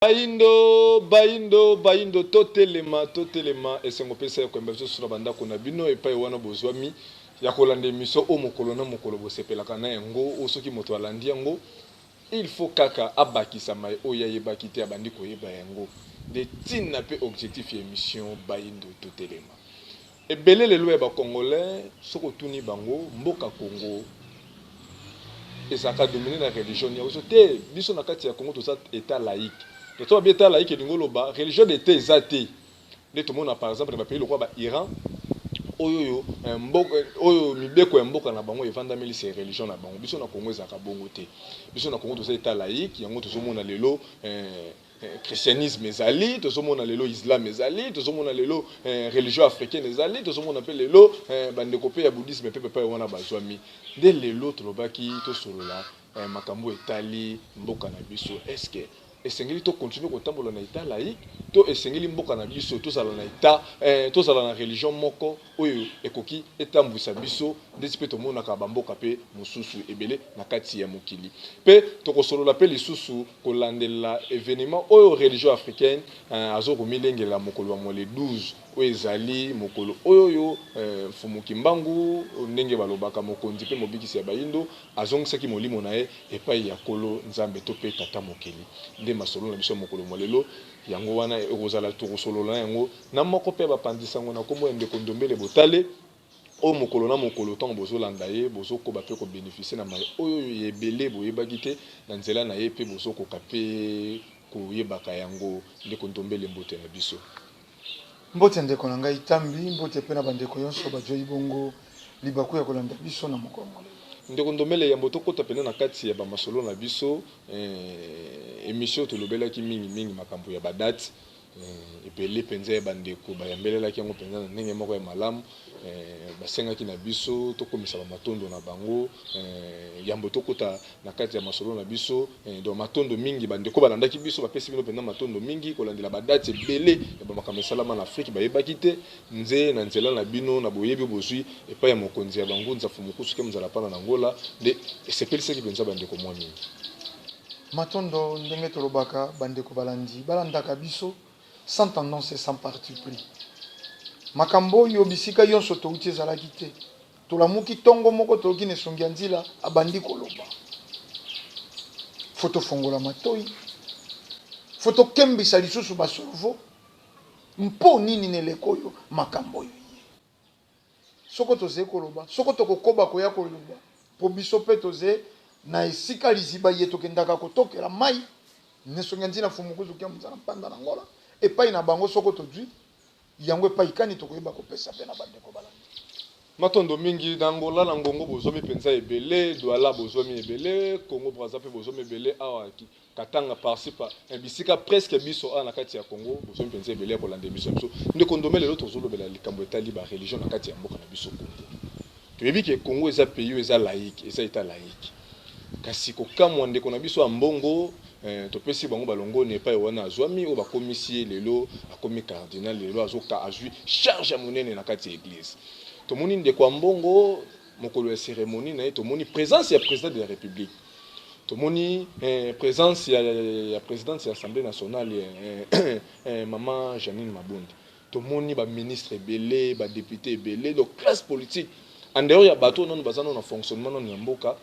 Baindo, totelema, esengo pesa ko mbazo sura banda ko na bino epai wana bozwami ya kolanda miso o mokolo na mokolo bosepelaka na yango osoki moto alandi yango il faut kaka abakisa mai oya yebaki te abandi ko yeba yango de tina pe objectif émission Baindo totelema ebele lelo ya ba congolais soko tuni bango mboka Congo ezaka dominé la religion ya oso te biso na kati ya Congo to sa état laïque. Tout le monde laïque et ngoloba religion d'été ezate. De tout le monde par exemple dans pays le roi Iran oyo mboka oyo mibeko ya mboka na bango evandameli c'est religion na bango. Biso na Congo ezaka bongo te. Biso na Congo to sa état laïque yango to zomona lelo christianisme ezali, to zomona lelo islam ezali, to zomona lelo religion africaine ezali, to zomona pe lelo bandeko pe ya bouddhisme pe pe wana bazwami. De lelo to lobaki to solola makambo etali mboka na biso est-ce que esengeli to continuer kotambola na état laïque to esengeli mboka na biso to sala na état to sala na religion moko oyo ekoki etambwisa biso ndeti pe tomona ka bamboka pe mosusu ebele na kati ya mokili pe to kosolola pe lisusu kolandela événement oyo religion africaine azo komilengela mokolo wa le 12 oyo ezali mokolo oyo mfumu Kimbangu ndenge balobaka mokonzi pe mobikisi ya Baindo azongisaki molimo na ye epai ya kolo nzambe to pe tata mokili nde masolo na biso mokolo molelo yango wana ekozala to kosolola yango na moko pe bapandisango na kombo ndeko Ndombele Botale o mokolo na mokolo tango bozolanda ye bozokoba pe ko bénéficier na mai oyo ebele boyebaki te na nzela na ye pe bozokoka pe koyebaka yango ndeko Ndombele mbote na biso. Mbote ndeko na ngai tambi mbote pe na bandeko yonso bajoyi bongo libaku ya kolanda biso na mokolo molelo. Ndeko Ndombele yambo tokota pena na kati ya bamasolo na biso émission tolobelaki mingi makambo ya badate epele penza ya bandeko bayambelelaki yango penza na ndenge moko ya malamu basengaki na biso tokomisa matondo na bango yambo tokota na kati ya masolo na biso do matondo mingi bandeko balandaki biso bapesi bino penza matondo mingi kolandela badate ebele ya bamakambo esalama na Afrique bayebaki te nze na nzela na bino na boyebi bozwi epai ya mokonzi ya bangunza fumukusu ke muzala pana na Angola de esepelisaki penza bandeko mwa mingi matondo ndenge tolobaka bandeko balandaka biso sans tendance et sans parti pris. Makambo yo bisika yonso to uti ezalaki te. Tolamuki tongo moko toki ne songi nzila abandi koloba. Foto fongola matoi. Foto kembisa lisusu basolvo. Mpo nini nelekoyo makambo yo. Soko toze koloba, soko tokokoba koya koloba. Po biso pe toze na esika liziba yeto kendaka kotokela mai. Ne songi nzila fumukuzu kia muzana panda na Angola. Epai na bango soko tozwi yango epai kani tokoyeba kopesa pe na bandeko balandi matondo mingi na Angola na ngongo bozomi penza ebele Douala bozomi ebele Congo Brazzaville bozomi ebele awa katanga parsipa bisika presque biso na kati ya Congo bozomi penza ebele kolanda biso ndeko Ndombele lelo tozolobela likambo etali ba religion na kati ya mboka na biso Congo toyebi ke Congo eza pays eza laïque eza état laïque kasi kokamwa ndeko na biso ya mbongo topesi bango balongo ne pa wana azwami o bakomisi lelo akomi cardinal lelo azoka azwi charge ya monene na kati ya église tomoni ndeko ya mbongo mokolo ya cérémonie na ye tomoni présence ya président de la république tomoni présence ya présidente ya assemblée nationale maman Janine Mabundi tomoni ba ministre ebele ba député ebele donc classe politique en dehors ya bato non bazana na fonctionnement non ya mboka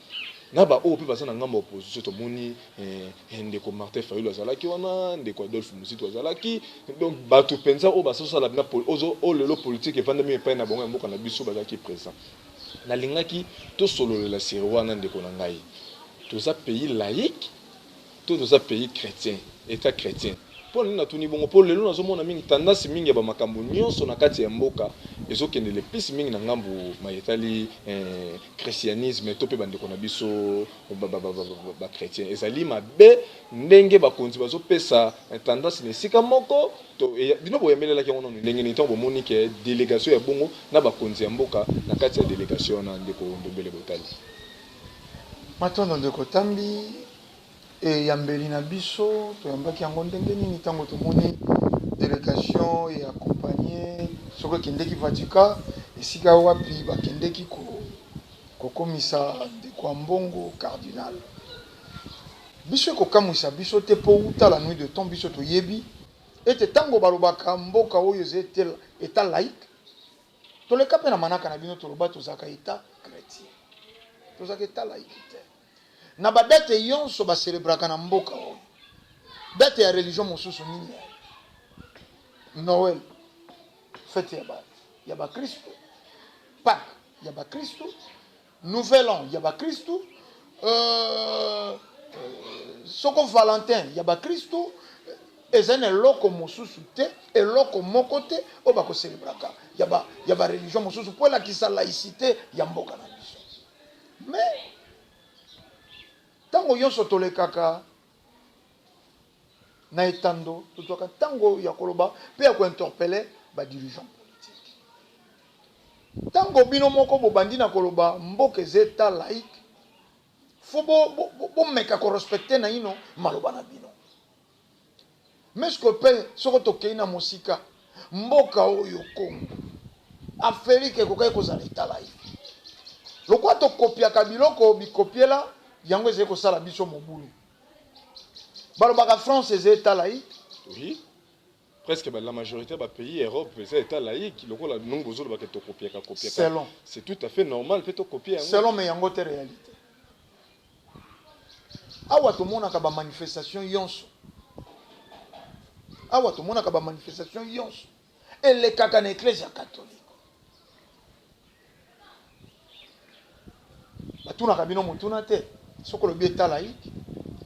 na ba opi bazana ngamba opposition tomoni ndeko Martin Fayulu azalaki wana ndeko Adolphe Musito azalaki donc bato penza o basosala na ozo o lelo politique evandami epai na bango ya mboka na biso bazalaki présent na lingaki to sololela siri wana ndeko na ngai toza pays laïque toza pays chrétien état chrétien pour na tuni bongo pour lelo nazomona mingi tendance mingi ya ba makambo nyonso na kati ya mboka ezokende le plus mingi na ngambo mayetali christianisme to pe bandeko na biso ba chrétien ezali mabe ndenge bakonzi bazopesa tendance na sika moko to bino boyemelelaki yango nanu ndenge ni ntango bomoni ke délégation ya bongo na bakonzi ya mboka na kati ya délégation na ndeko Ndombele Botale matondo ndeko tambi yambeli na biso toyambaki yango ndenge nini tango tomoni délégation et accompagné soko kendeki Vatican esika wapi bakendeki kokomisa ndeko mbongo cardinal biso ekokamwisa biso te mpo uta la nuit de temps biso toyebi ete ntango balobaka mboka oyo eza eta laïque toleka mpe na manaka na bino toloba tozalaka eta chrétien tozalaka eta laïque te na badate nyonso baselebraka na mboka oyo date ya religion mosusu nini Noël fête ya bakristo Pâques ya bakristo Nouvel An ya bakristo soko Valentin ya bakristo eza na eloko mosusu te eloko moko te oyo bakoselebraka ya bareligion mosusu mpo elakisa laïcité ya mboka na biso mais ntango nyonso tolekaka na etando tozwaka ntango ya koloba mpe ya kointerpele badirigeant politique ntango bino moko bobandi na koloba mboka eza eta laïque fo bomeka korespecte na ino maloba na bino meske mpe soko tokei na mosika mboka oyo Congo Afrique ekokai kozala eta laïque lokwa tokopiaka biloko bikopiela yango ezali kosala biso mobulu balobaka France eza eta laïque oui presque la majorité des pays Europe c'est état laïque lokola nombre de ba to copier selon c'est tout à fait normal peut to copier selon mais yango te réalité awa to monaka ba manifestation yonso awa to monaka ba manifestation yonso elekaka na église catholique batunaka bino motuna te soko lobi eta laïque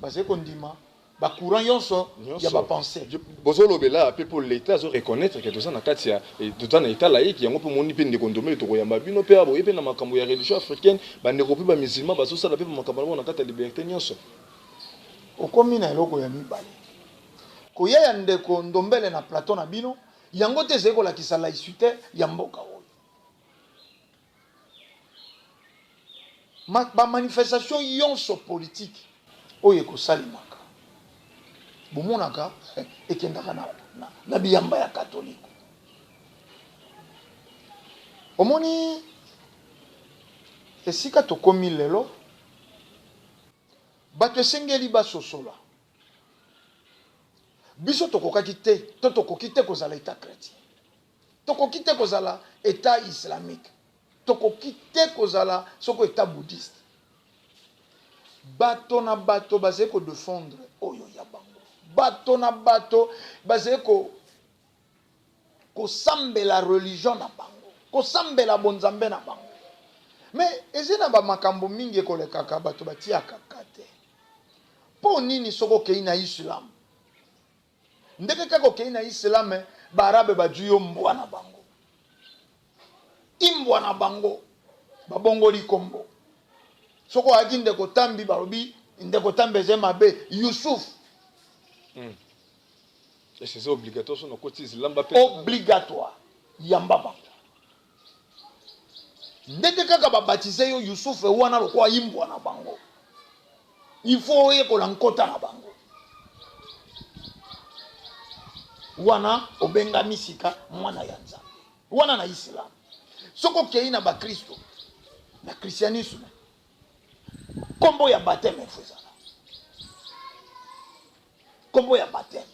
bazali kondima ba courant yonso ya ba pensée bozolo bela pe pour l'état zo reconnaître que tout ça na katia et tout ça na état laïque yango pe moni pe ndekondomé to koyamba bino pe abo pe na makambo ya religion africaine ba ndeko pe ba musulman ba so sala pe makambo na kata liberté nyonso okomi na eloko ya mibale koyeya ndeko ndombele na plateau na bino yango te ezali kolakisa laïcité ya mboka oyo ba manifestation yonso politique oyo ekosalimaka bomonaka ekendaka na biyamba ya katolike omoni esika tokomi lelo bato esengeli basosola biso tokokaki te to tokoki te kozala état chrétien tokoki te kozala état islamique tokoki te kozala soko état bouddhiste bato na bato bazali kodefendre oyo ya bango bato na bato bazali kosambela religion na bango kosambela bonzambe na bango mais eza na bamakambo mingi ekolekaka bato batiaka te mpo nini soko okei na islam ndenge kaka okei na islam baarabe bajwi yo mbwa na bango imbwa na bango babongoli kombo soko oyaki ndeko tambi balobi ndeko tambi eza mabe Yusuf et c'est obligatoire sur nos cotises lamba obligatoire yamba bango ndenge kaka babatize yo Yusuf wana lokwa imbwa na bango il faut yekola nkota na bango wana obenga misika mwana ya nzambe wana na islam soko kei na bakristo na christianisme kombo ya baptême efezala kombo ya baptême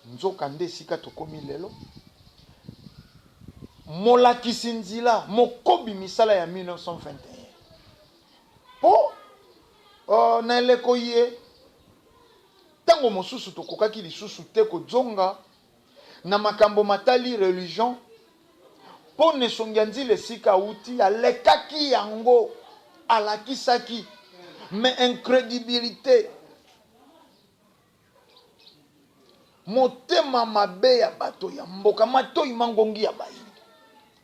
nzoka nde sika tokomi lelo molakisi nzila mokobi misala ya 1921 po na eleko ye ntango mosusu tokokaki lisusu te kozonga na makambo matali religion mpo nesongi ya nzila esika auti alekaki yango alakisaki mais incrédibilité motema mabe ya bato ya mboka matoi mangongi ya bayini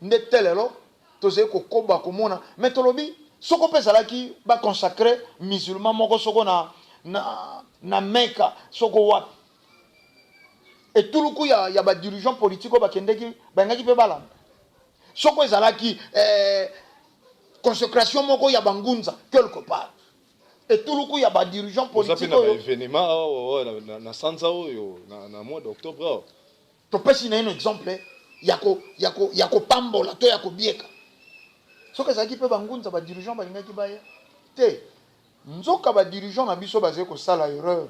nde te lelo tozali kokoba komona mais tolobi soko mpe ezalaki baconsacre musulman moko soko na Meka soko wapi etuluku ya badirigeant politique oyo bakendeki bayangaki mpe balanda soko ezalaki consécration moko ya bangunza quelque part etuluku ya badirigeant politique oyo événement na sanza oyo na mois d'octobre topesi na ino exemple ya kopambola to ya kobieka soki ezalaki mpe bangunza badirigeant balingaki baya te. Nzoka badirigeant na biso bazali kosala erreur.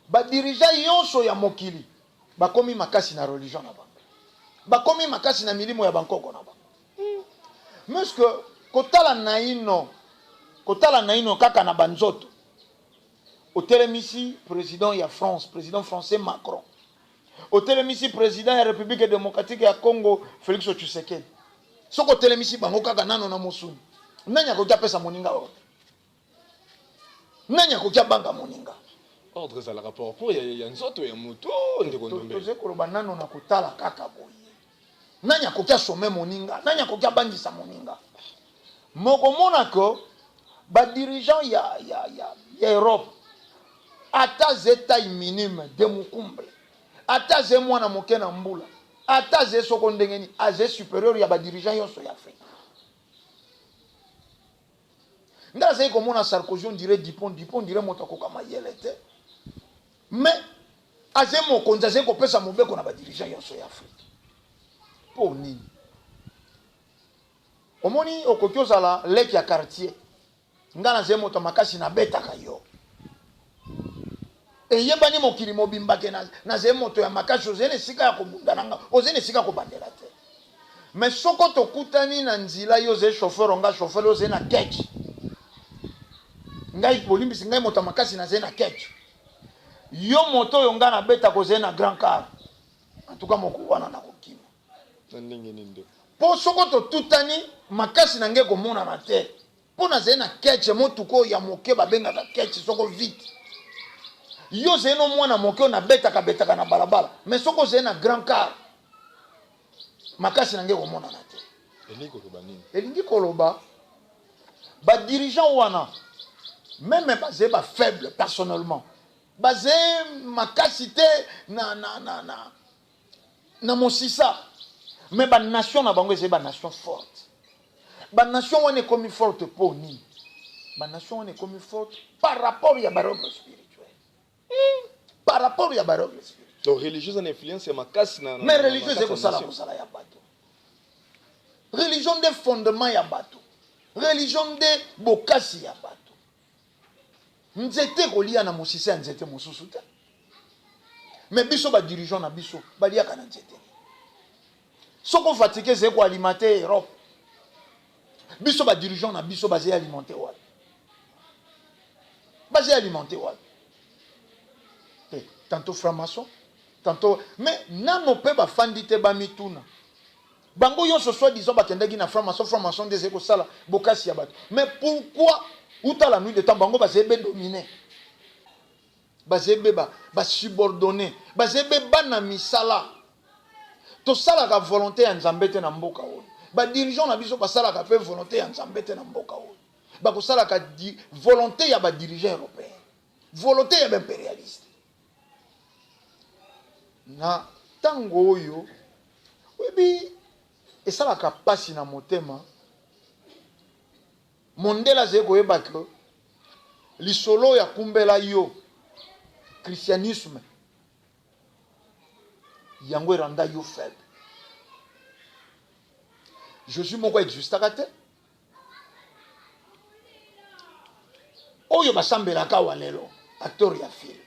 Badirigeant yonso ya mokili bakomi makasi na religion na bango, bakomi makasi na milimo ya bankoko na bango. Mais que kotala na ino kaka na banzoto otelemisi président ya France, président français Macron, otelemisi président ya République démocratique ya Congo Félix Tshisekedi. Soko otelemisi bango kaka nano na mosuni, nani akokia pesa moninga oyo? Nani akokia banga moninga? Ordre za la rapport pour ya nzoto ya moto ndeko ndombe. Toze koloba nano na kotala kaka boye. Nani akokia some moninga? Nani akokia bangisa moninga? Moko monako ba dirigeant ya Europe ata zeta minime de mukumble, ata ze mwana moke na mbula, ata ze soko ndengeni aze supérieur ya ba dirigeant yonso ya Afrique. Ndaze ko mona Sarkozy on dirait Dupont dirait motako kama yelete. Mais aze mokonza ze ko pesa mobeko na ba dirigeant yonso ya Afrique. Pour nini? Omoni okokiozala leki ya quartier. Ngana ze moto makasi na betaka yo. E yebani mokili mobimbake na ze moto ya makasi ozene sika ya kobunda nanga, ozene sika kobandela te. Mais soko tokutani na nzila yo ze chauffeur nga chauffeur yo ze na ketch. Ngai polimbisi ngai moto makasi na ze na ketch. Yo moto yo ngana beta ko ze na grand car. En tout cas moko wana na kokima. Ndenge ninde. Po soko to tutani makasi na nge komona na te. Po na ze na ketch motuko ya moke babenga ka ketch soko vite. Yo ze no mwana moke na betaka na balabala. Mais soko ze na grand car. Makasi na nge komona na te. Elingi koloba ba dirigeant wana même basé ba faible personnellement. Basé makasi te na mosisa. Mais ba nation na bango c'est ba nation forte. Ba nation wana comme forte pour ni. Ba nation wana comme forte par rapport ya baroque spirituel. Par rapport ya baroque spirituel. Donc religieuse en influence ya makasi na. Mais religieuse c'est kosala ya bato. Religion de fondement ya bato. Religion de bokasi ya bato. Nzete kolia na mosisa nzete mosusu te. Mais biso ba dirigeant na biso balia kana nzete. Soko fatigué c'est quoi alimenter Europe. Biso ba dirigeant na biso basé alimenter wa. Basé alimenter wa. Tantôt franc-maçon, tantôt mais nano pe ba fandite ba mituna. Bango yon se soit disant ba kendagi na franc-maçon des eko sala bokasi ya bato. Mais pourquoi outa la nuit de temps bango basé be dominer. Basé be ba subordonner, basé be bana misala. To sala ka volonté ya nzambe te na mboka oyo. Ba dirigeant na biso ba sala ka pe volonté ya nzambe te na mboka oyo. Ba ko sala ka volonté ya ba dirigeant européen. Volonté ya ba impérialiste. Na tango oyo webi esala ka pasi na motema. Mondela ze ko yeba ke lisolo ya kumbela yo christianisme yango randa yo faible. Jésus moko existaka te. Oyo basambelaka wa lelo acteur ya film.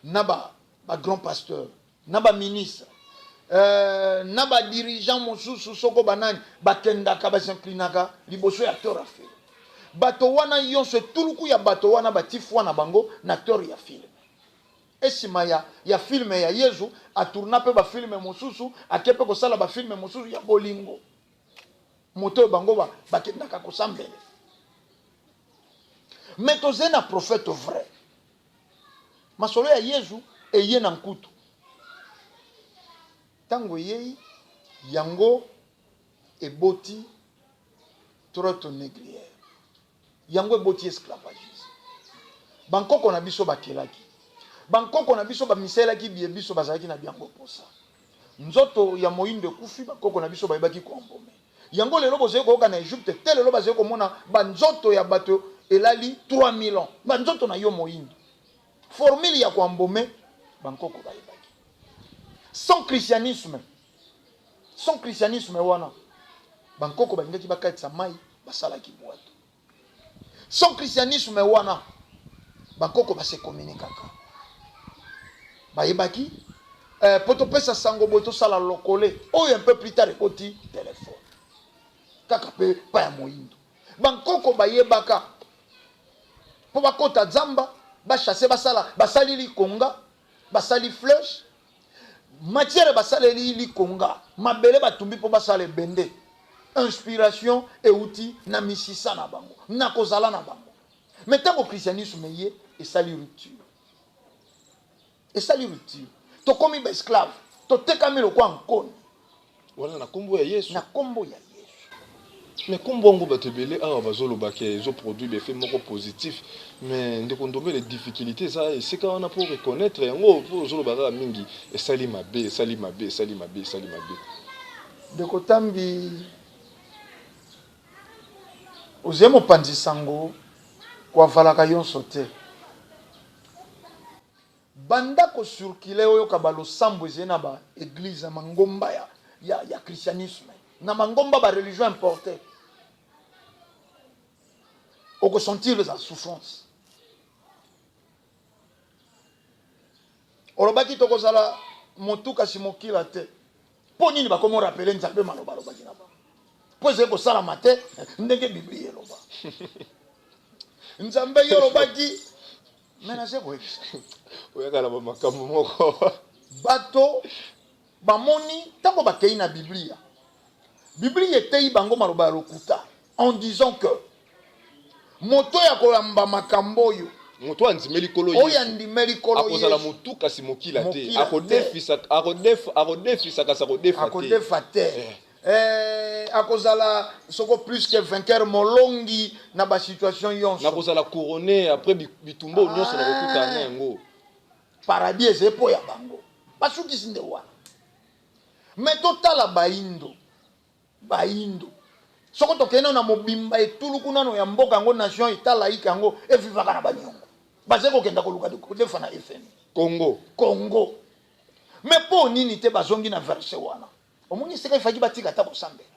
Naba grand pasteur, naba ministre, naba dirigeant mosusu soko banani bakendaka basinklinaka liboso ya acteur ya film. Bato wana yonso tuluku ya bato wana batifu wana bango na acteur ya film. Esima ya filme ya Yesu atourna pe ba filme mosusu akepe ko sala ba filme mosusu ya bolingo. Moto bango bakendaka ko sambele. Mais tozena prophète vrai. Masolo ya Yesu eye na nkutu. Tango yei yango eboti trotte négrière. Yango eboti esclavagisme. Bankoko na biso bakelaki. Bankoko na biso bamiselaki biye biso bazalaki na biango posa. Nzoto ya moyindo kufi bankoko na biso bayebaki ko ambome. Yango lelo bozeye ko na Egypte tel lelo bazeye ko mona banzoto ya bato elali 3000 ans. Banzoto na yo moyindo. Formule ya ko ambome bankoko bayebaki. Sans christianisme Son christianisme wana bankoko balingaki bakatisa mai basalaki bwato. Son christianisme wana bankoko base communiquaka. Bayebaki potopesa sango boto sala lokole oyo un peu plus tard ekoti téléphone. Kaka pe pa ya moyindo. Bankoko bayebaka po bakota zamba ba chasser basali likonga basali flèche matière basali likonga mabele batumbi po basala bende inspiration et outil na misisa na bango na kozala na bango. Mais tant que christianisme yé et sali rupture to komi ba esclave to tekami lo kwa nkoni wala na kombo ya Yesu mais kombo ngo batebele awa bazolo baké zo produit des faits moko positif mais ndeko ndombe les difficultés ça et c'est quand on a pour reconnaître yango pour zolo baka mingi et sali mabe ndeko tambi ozemo panzi sango kwa valaka yonso te banda ko surkile oyo kabalo sambo ezena ba église mangomba ya christianisme na mangomba ba religion importée au ressentir la souffrance olobaki tokozala motuka simokila te po nini bakomo rappeler nzambe maloba lobaki na ba po ze ko sala mate ndenge biblia eloba nzambe yo lobaki mena se ko ekisa oyakala ba makambo moko bato bamoni tango bakei na biblia etei bango maloba ya lokuta en disant que moto ya kolamba makambo oyo moto andimeli kolo Yesu oyo andimeli kolo Yesu akozala motuka simokila te akodefisa kasa kodefa te akozala soko plus que vainqueur molongi na ba situation yonso nakozala couronné après bitumbo nyonso na kokuta na yango paradis ezepo ya bango basukisi nde wana mais totala baindo soko tokende na mobimba etuluku nano ya mboka yango nation etalaika yango evivaka na baniongo baze kokenda koluka kodefa na fm congo mais po nini te bazongi na verset wana omoni seka ifaki batika ta kosambela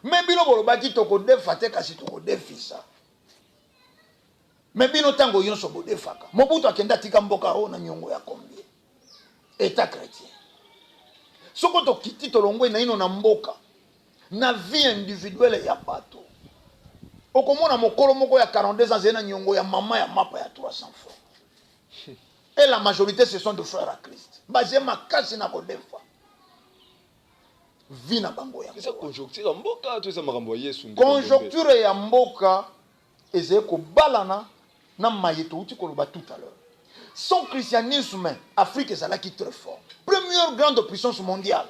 mais bino bolobaki tokodefa te kasi tokodefisa mais bino tango yonso bodefaka mobutu akenda tika mboka o na nyongo ya combien état chrétien soko tokiti tolongwe na ino na mboka na vie individuelle ya bato okomona mokolo moko ya 42 ans zena nyongo ya mama ya mapa ya 300 francs et la majorité ce sont des frères à Christ basé makasi na kodefa vie na bango ya ça conjoncture mboka to ça makambo ya Yesu conjoncture ya mboka eze ko balana na mayeto uti koloba tout à l'heure son christianisme Afrique ezalaki très fort première grande puissance mondiale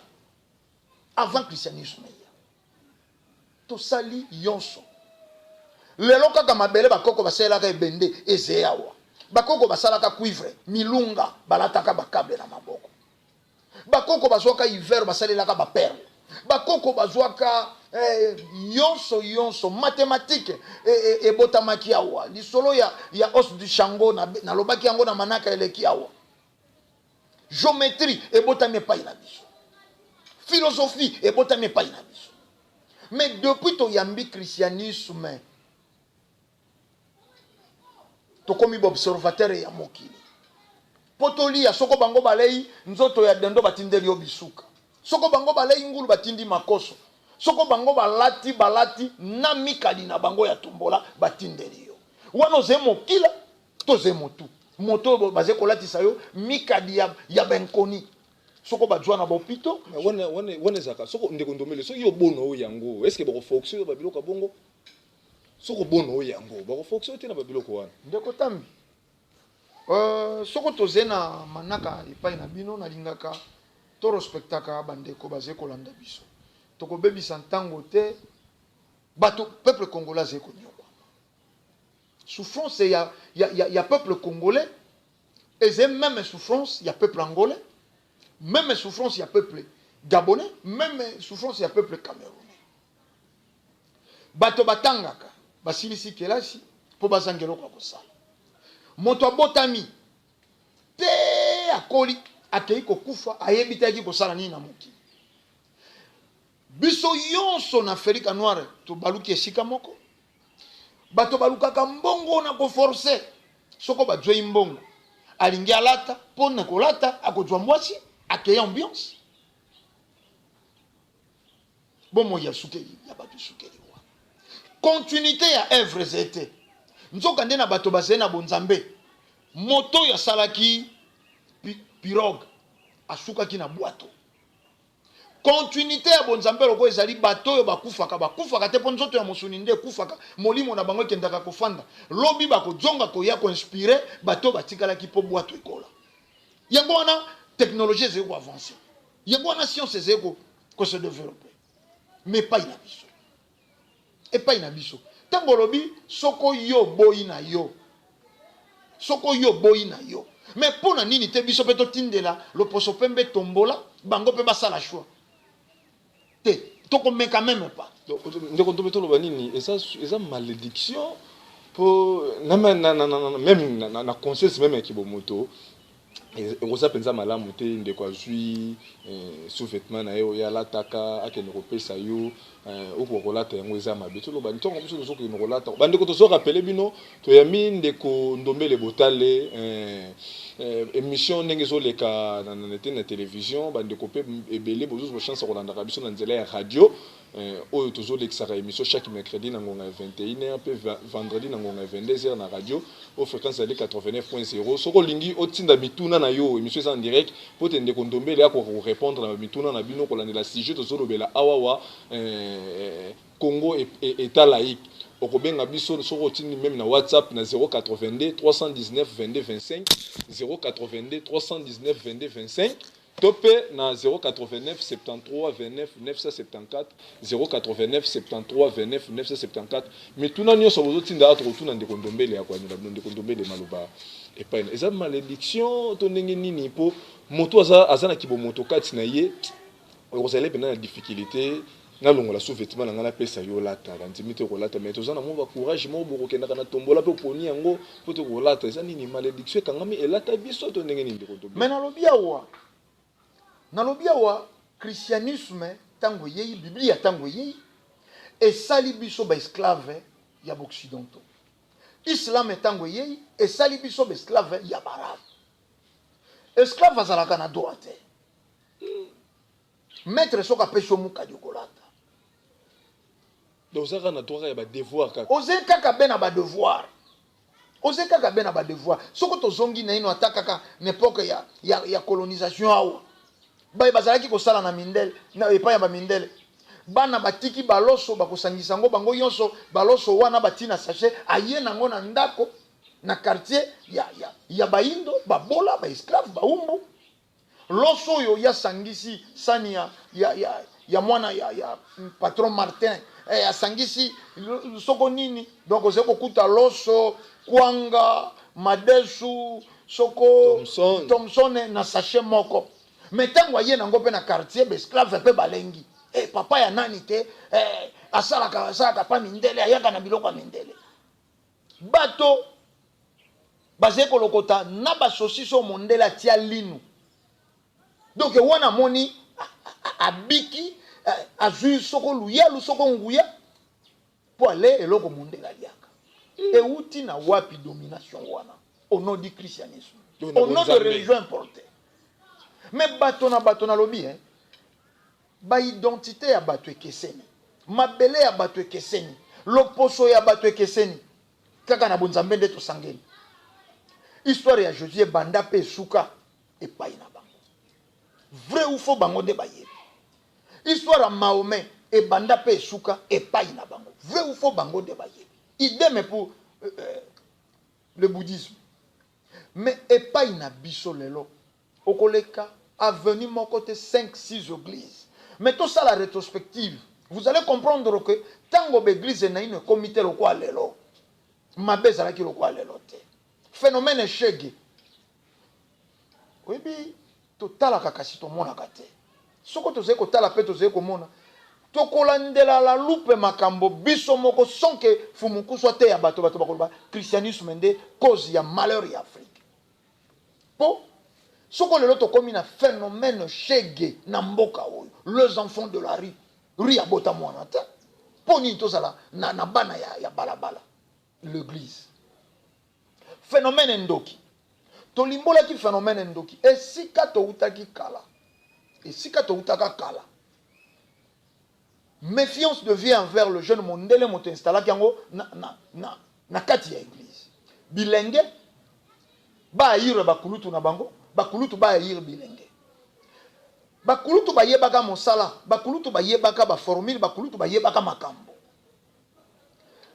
avant christianisme to sali yonso lelo kaka mabele bakoko basalaka ebende ezeyawa bakoko basalaka cuivre milunga balataka bakable na maboko bakoko bazwaka hiver basalelaka baperle bakoko bazwaka yonso mathématique ebotamaki awa lisolo ya os du chango na lobaki yango na manaka eleki awa géométrie ebotami epai na biso philosophie ebotami epai na biso mais depuis toyambi christianisme tokomi observateur ya mokili po tolia soko bango balei nzoto ya dendo batindeli yo bisuka soko bango balei ngulu batindi makoso soko bango balati na mikali na bango ya tumbola batindeli yo wana oze mokila toze moto baze kolatisa yo mikadi ya benkoni soko bajwa na bopito wana zaka soko ndeko ndomele so yo bono yango est-ce que bako fonction ba biloko bongo soko bono yango bako fonction te na ba biloko wana ndeko tambi soko toze na manaka epai na bino na lingaka to respectaka bandeko baze kolanda biso tokobebisa ntango te bato peuple congolais ze konyokwa souffrance ya peuple congolais et même souffrance ya peuple angolais même souffrance ya peuple gabonais même souffrance ya peuple camerounais bato batangaka basilisi kelasi po bazangelo kwa kosala moto abotami te akoli akei kokufa ayebitaki kosala nini na mokili biso yonso na Afrika noire to baluki esika moko bato balukaka mbongo na ko forcer soko bazwe mbongo alingi alata pona kolata akozwa mwasi akeya ambiance bomo ya sukeli ya bato sukeli wa continuité ya œuvre zete nzoka nde na bato bazena bonzambe moto ya salaki pirogue asukaki na bwato continuité ya bonzambe loko ezali bato yo bakufaka te po nzoto ya mosuni nde ekufaka molimo na bango ekendaka kofanda lobi bakozonga koya koinspire bato batikalaki po bwato ekola yango wana technologie ezali koavance yango wana science ezali se développer mais epai na biso ntango olobi soko yo boyi na yo mais mpona nini te biso mpe totindela loposo mpe tombola bango mpe basala choix te tokomeka même pas ndeko ntombe toloba nini eza malédiction po même na conscience même ya kibomoto okoza mpenza malamu te ndeko azwi sous-vêtement na ye oyo alataka akende kopesa yo okoka kolata yango eza mabe toloba ntongo biso tozokende kolata bandeko tozorapele bino toyami ndeko ndombele botale émission ndenge ezoleka na télévision bandeko mpe ebele bozuzu bochance kolandaka biso na nzela ya radio oyo tozolekisaka émission chaque mercredi na ngonga ya 21h mpe vendredi na ngonga ya 22h na radio au fréquence ya 89.0 soko olingi otinda mituna na yo émission eza en direct po te ndeko ndombele akoka korépondre na mituna na bino kolandela sujet tozolobela awawa Congo état laïque okobenga biso soko otindi même na WhatsApp na 082 319 22 25 082 319 22 25 topé na 089 73 29 974 089 73 29 974 mituna nyonso bozotinda atokotuna ndeko ndombele ya kwanyela ndeko ndombele maloba epai eza malédiction to ndenge nini po moto aza na kibomoto kati na ye okozala pena na difficulté na longola sous-vêtement na ngana pesa yo lata ndimi te kolata mais tozana mo ba courage mo bokokenda kana tombola pe poni yango po to kolata eza nini malédiction kangami elata biso to ndenge nini ndeko ndombele mais nalobi awa christianisme tango yei biblia tango yei esali biso ba esclave ya boccidentaux islam tango yei esali biso ba esclave ya barabe esclave azalaka na droite maître soka pesho muka dikolata donc ça na droit ya ba devoir kaka oze kaka bena ba devoir soko tozongi na ino atakaka n'époque ya colonisation awa baye bazalaki kosala na mindele na epai ya bamindele bana batiki baloso bakosangisa ngo bango yonso baloso wana batina sachet aye nango na ndako na quartier ya baindo babola ba esclave baumbu loso oyo ya sangisi sani ya mwana ya patron Martin asangisi soko nini donc oze kokuta loso kwanga madesu soko Thompson na sachet moko metango aye nango pe na quartier be esclave pe balengi papa ya nani te asalaka pa mindele ayaka na biloko ya mindele bato baze kolokota na basosiso mondele atia linu donc wana moni abiki azwi soko luyalu soko nguya po ale eloko mondele aliaka euti na wapi domination wana au nom du christianisme au nom de religion importée mais bato na lobi ba identité ya bato ekeseni mabele ya bato ekeseni loposo ya bato ekeseni kaka na bonzambe nde tosangeni histoire ya Jésus banda pe suka epai na bango vrai ou faux bango nde bayebi histoire ya Mahomet ebanda pe suka epai na bango vrai ou faux bango nde bayebi idem pour le bouddhisme mais epai na biso lelo okoleka avenue mon côté 5-6 églises. Mais tout ça la rétrospective, vous allez comprendre que tant que l'église n'a une comité le quoi lelo, ma baisse à qui le quoi lelo te. Phénomène échec. Oui bi total la kakasi to mona kate. Soko to zeko tala pe to zeko mona. To kolandela la loupe makambo biso moko sans que fumuku soit te ya bato bakoloba christianisme ndé cause ya malheur ya Afrique. Po soko lelo to komi na phénomène chege na mboka oyo les enfants de la rue rue ya bota mwana te poni tozala na bana ya balabala l'église phénomène ndoki tolimbolaki phénomène ndoki esika toutaki kala esika toutaka kala méfiance devient envers le jeune mondele moto installaki yango na kati ya église bilenge ba ayire bakulutu na bango bakulutu ba ayire bilenge bakulutu bayebaka mosala bakulutu bayebaka ba formule bakulutu bayebaka makambo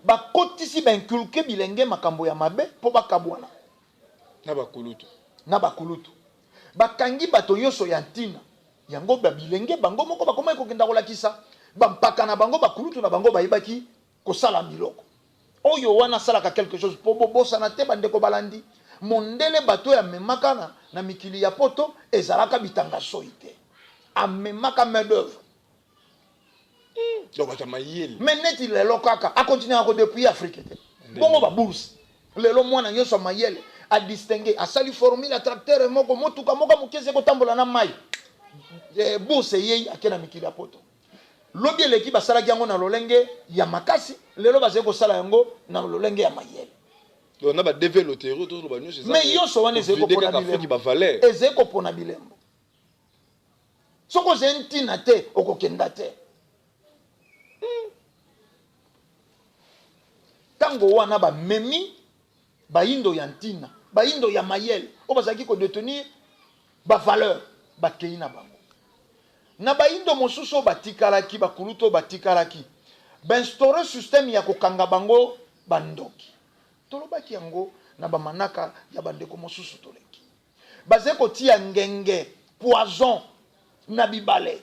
bakotisi inculquer bilenge makambo ya mabe po bakabwana na bakulutu bakangi bato nyonso ya ntina yango bilenge bango moko bakoma kokenda kolakisa bampaka na bango bakulutu na bango bayebaki kosala miloko oyo wana salaka quelque chose po bobosana te bandeko balandi mondele bato ya memaka na mikili ya poto ezalaka bitanga soi te amemaka main d'œuvre mais neti lelo kaka a continuer ako depuis Afrique te bongo ba bourse lelo mwana nyonso mayele a distinguer a sali formule a tracteur moko motuka moko mukeze ko tambola na mai bourse yei akena mikili ya poto lobi eleki basalaki yango na lolenge ya makasi lelo bazali kosala yango na lolenge ya mayele on a ba développer autour ba nyonso mais yoso wana ezali kopona bilembo ezali kopona bilembo soko zentina te okokenda te tango wana ba memi bayindo ya ntina bayindo ya mayele o bazaki ko détenir ba valeur ba keina bango na bayindo mosusu batikalaki bakuluto batikalaki instaurer système ya kokanga bango bandoki tolobaki yango na bamanaka ya bandeko mosusu toleki baze kotia ngenge poison na bibale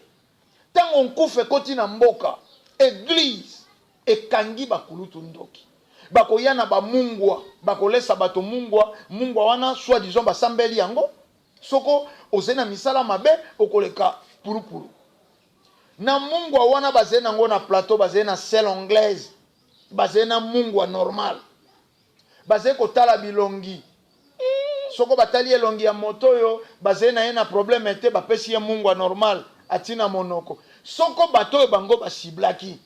tango nkufe koti na mboka église ekangi bakulutu ndoki bakoya na bamungwa bakolesa bato mungwa wana soit disons basambeli yango soko ozali na misala mabe okoleka purupuru na mungwa wana bazali nango na plateau bazali na selle anglaise bazali na mungwa normal bazali kotala bilongi soko batali elongi ya moto oyo bazali na ye na problème te bapesi ye mungwa normal atina monoko soko bato oyo bango basiblaki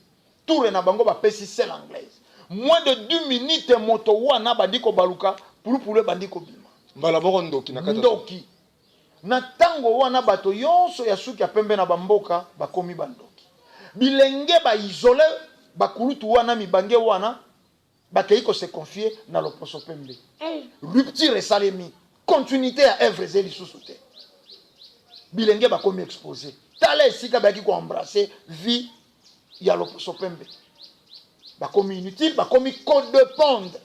toure na bango bapesi selle anglaise moins de 2 minutes moto wana bandi kobaluka purupuru bandi kobima mbala moko ndoki na kata ndoki na tango wana bato yonso ya suki ya pembe na bamboka bakomi bandoki bilenge baisole bakulutu wana mibange wana bakei ko se confier na loposo pembe rupture esalemi continuité ya œuvre ezeli lisusu te bilenge bakomi exposé tala esika bayaki koembrasser vie ya loposo pembe bakomi inutile bakomi codependre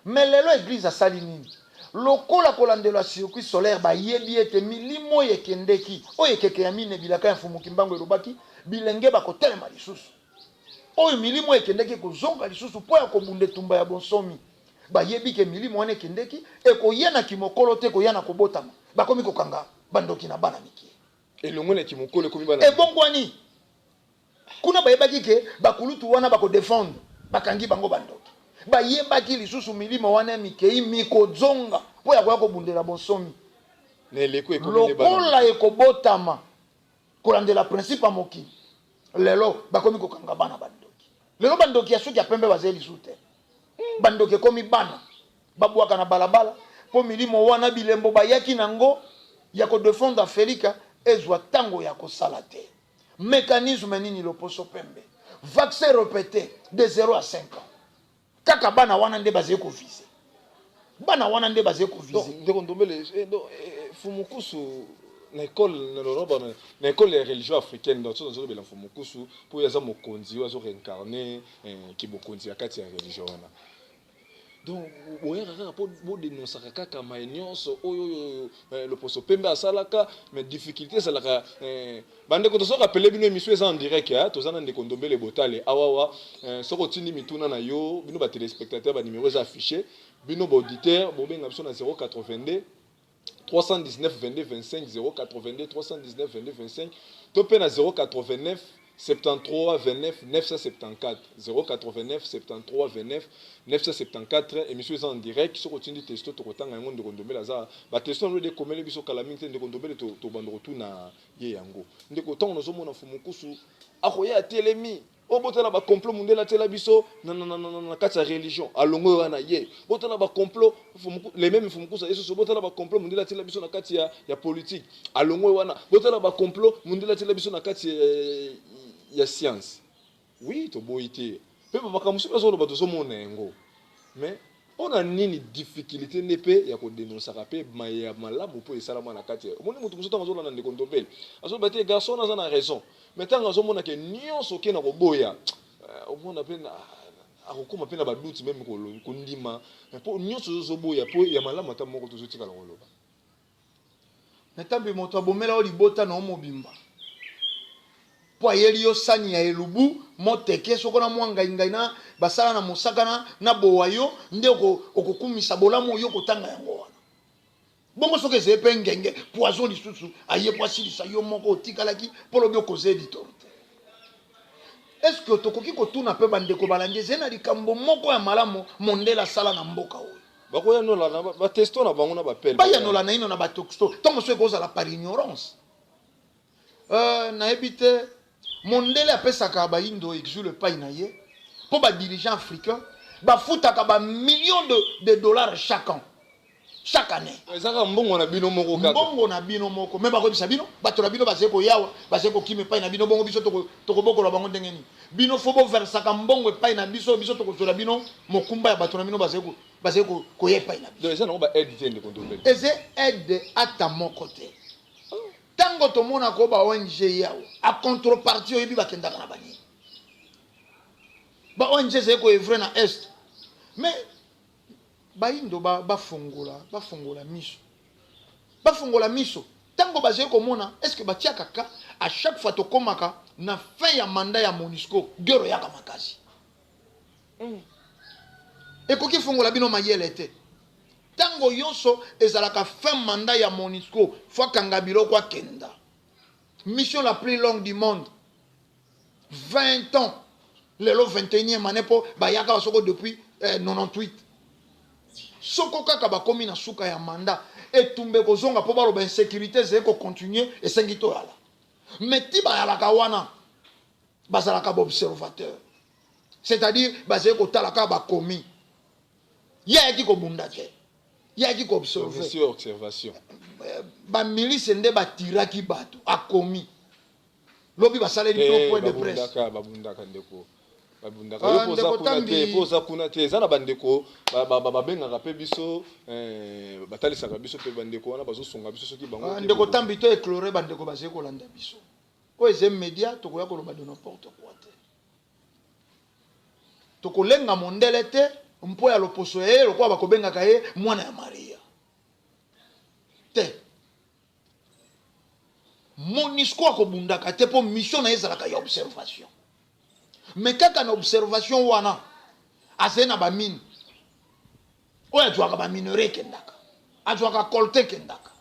mais lelo église asali nini lokola kolandela circuit solaire bayebi ete milimo oyo ekendeki oyo ekeke ya mine bilaka ya mfumuki mbango elobaki bilenge bakotelema lisusu oyo milimo oyo ekendeki kozonga lisusu mpo ya kobunda etumba ya bonsomi bayebi ke milimo wana ekendeki ekoya na kimokolo te ekoya na kobotama bakomi kokanga bandoki na bana mikie elongo na kimokolo ekomi bana ebongwani kuna bayebaki ke bakulutu wana bakodefendre bakangi bango bandoki bayebaki lisusu milimo wana mikei mikozonga mpo ya koya kobundela bonsomi lokola ekobotama kolandela principe ya mokili lelo bakomi kokanga bana bandoki lelo bandoki ya soki ya pembe bazali lisu te bandoki ekomi bana babwaka na balabala mpo milimo wana bilembo bayaki nango ya kodefendre Afrika ezwa tango ya kosala te mécanisme nini loposo pembe vaccin répété de 0 à 5 ans kaka bana wana nde bazali kovise bana wana nde bazali kovise ndeko ndombele fumukusu na école na école ya religion africaine donc so nzobela fumukusu po yaza mokonzi wazo réincarner ki mokonzi ya kati ya religion wana donc oyaka kaka po bodenosaka kaka mai nyonso oyo loposo pembe asalaka mais difficulté ezalaka bandeko tosoki apele bino émission eza en direct toza na ndeko ndombele botale awawa soki otindi mituna na yo bino batelespectateur banimero eza affiché bino baauditeur bobenga biso na 082 319 22 25 082 319 22 25 to mpe na 089 73 29 974 089 73 29 974 émission en direct sur continue testo to kotanga ngo ndeko ndombela za ba testo no de komele biso kala mingi ndeko ndombele to bandoko tu na ye yango ndeko tongo nozo mona fumukusu akoya telemi o botala ba complot mundela tela biso na kati ya religion alongo wana ye botala ba complot les mêmes fumukusa yeso botala ba complot mundela tela biso na kati ya politique alongo wana botala ba complot mundela tela biso na kati ya science. Oui, to boité. Pe bakamusu bazo lo bato so mona ngo. Mais on a nini difficulté nepe ya ko dénoncer rapé maya malamu po esala mwana kati. Omoni mutu muso tango zo na ndeko ndombele. Azo bate garçon na za na raison. Mais tango zo mona ke nyonso ke na ko boya. Omona pe na akokoma pe na ba doute même ko ndima. Po nyonso zo boya po ya malamu ata moko to zo tika loba. Mais tambi moto abomela o libota na mobimba. Po ayeli yo sani ya elubu moteke sokona mwanga ingaina basala na musakana na bowayo nde okokumisa bolamu yo kotanga yango wana bongo soke zepe ngenge poison lisusu aye poasilisa yo moko otikalaki polo bio koze editor est-ce que tokoki kotuna pe bandeko balandi zena likambo moko ya malamu mondela sala na mboka oyo bakoya nola na ba testo na bango na ba pelle ba ya nola na ino na ba texto tomo so ekoza la par ignorance na ebite mondele apesaka ba indo exule pa inaye pour ba dirigeant africain ba futaka ba millions de dollars chaque an chaque année ezaka mbongo na bino moko kaka mbongo na bino moko même ba bisa bino bato na bino bazeko yawa bazeko kime pa na bino bongo biso toko bokola bango ndengeni bino fo bo versaka mbongo pa na biso toko zola bino mokumba ya bato na bino bazeko koyepa na donc ezana ko ba aide tende kondombe eze aide ata moko te tango to mona ko ba ONG yawo a contrepartie oyebi bakendaka na bani ba ONG zeko evre na est mais ba indo ba fongola miso tango bazeko mona est-ce que batia kaka à chaque fois to komaka na fin ya mandat ya MONUSCO gero yaka makasi ekoki fongola bino mayele te tango yonso ezalaka fin mandat ya MONUSCO fois kanga biloko akenda mission la plus longue du monde 20 ans lelo 21e année po bayaka basoko depuis 98 soko kaka bakomi na suka ya mandat etumbe kozonga po baloba insécurité zeko continuer esengi to yala mais ti bayalaka wana bazalaka ba observateur c'est-à-dire bazeko talaka bakomi yaki ko bunda te yaki ko observation ba milice nde batiraki bato akomi lobi basaleli to point de presse babundaka ndeko babundaka yo poza kuna te ezana bandeko babengaka pe biso batalisaka biso pe bandeko wana bazosunga biso soki bango ndeko tambi to éclairer bandeko bazali kolanda biso o eze média tokoya koloba de n'importe quoi te tokolenga mondele te mpo ya loposo ye lokwa bakobengaka ye mwana ya Maria te MONUSCO akobundaka te po mission na ezalaka ya observation mais kaka na observation wana azena ba mine oya jwaka ba minerai kendaka ajwaka kolte kendaka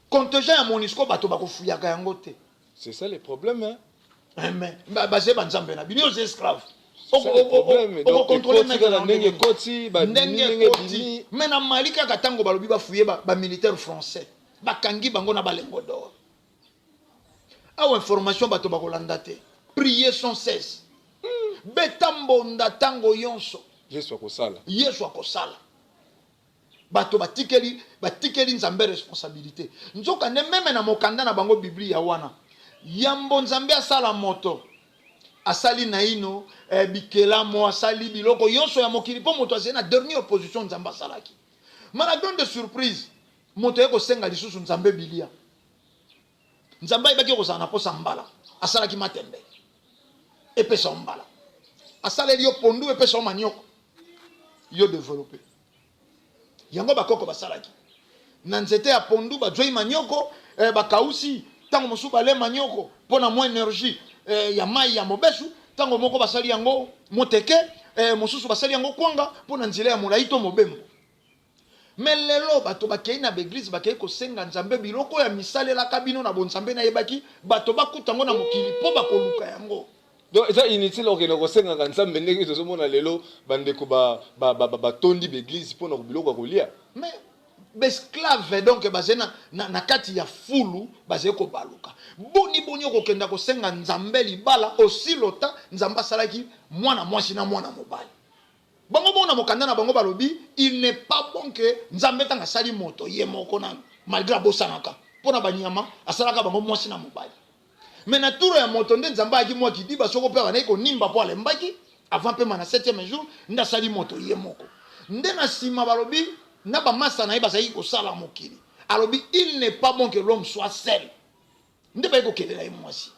contingent ya MONUSCO bato bakofuyaka yango te c'est ça le problème hein mais bazé banzambe na bino aux esclaves contrôler mais na Mali kaka tango balobi bafuye ba militaire français bakangi bango na balengo d'or awa information bato bakolanda te prier sans cesse betambonda tango yonso Yesu akosala bato batikeli nzambe responsabilité nzoka ne meme na mokanda na bango biblia wana yambo nzambe asala moto asali na ino bikela mo asali biloko yonso ya mokili po moto azena dernière opposition nzambe asalaki mana grande surprise moto yeko senga lisusu nzambe bilia nzambe ibaki kozana na posa mbala asalaki matembe epesa mbala asaleli yo pondu epesa manioko yo développer yango bakoko basalaki na nzete ya pondu bajoi manioko bakausi tango mosu bale manioko pona mo énergie ya mai ya mobesu tango moko basali yango moteke mosusu basali yango kwanga pona nzela ya molai to mobembo mais lelo bato bakei na l'église bakei ko senga nzambe biloko ya misalela kabino na bonzambe na yebaki bato bakutango na mokili po bakoluka yango. Donc ça inutile okende kosenga nzambe ndenge tozomona lelo bandeko batondi l'église pour na biloko kolia. Mais esclave donc bazena na kati ya fulu bazé ko baluka. Boni okokenda ko senga nzambe libala aussi lota nzamba salaki mwana mwasi na mwana mobali. Bango bona mokanda na bango balobi il n'est pas bon que nzambe tanga sali moto ye moko na malgré bosanaka pona banyama asalaka bango mwasi na mobali. Mais na tour ya moto nde nzambe aki mwa kidiba soko pe bana ko nimba po alembaki avant pe na 7e jour nda sali moto ye moko. Nde na sima balobi na ba masa na yeba sayi ko sala mokili. Alobi il n'est pas bon que l'homme soit seul. Nde ba ko kelela ye mwasi.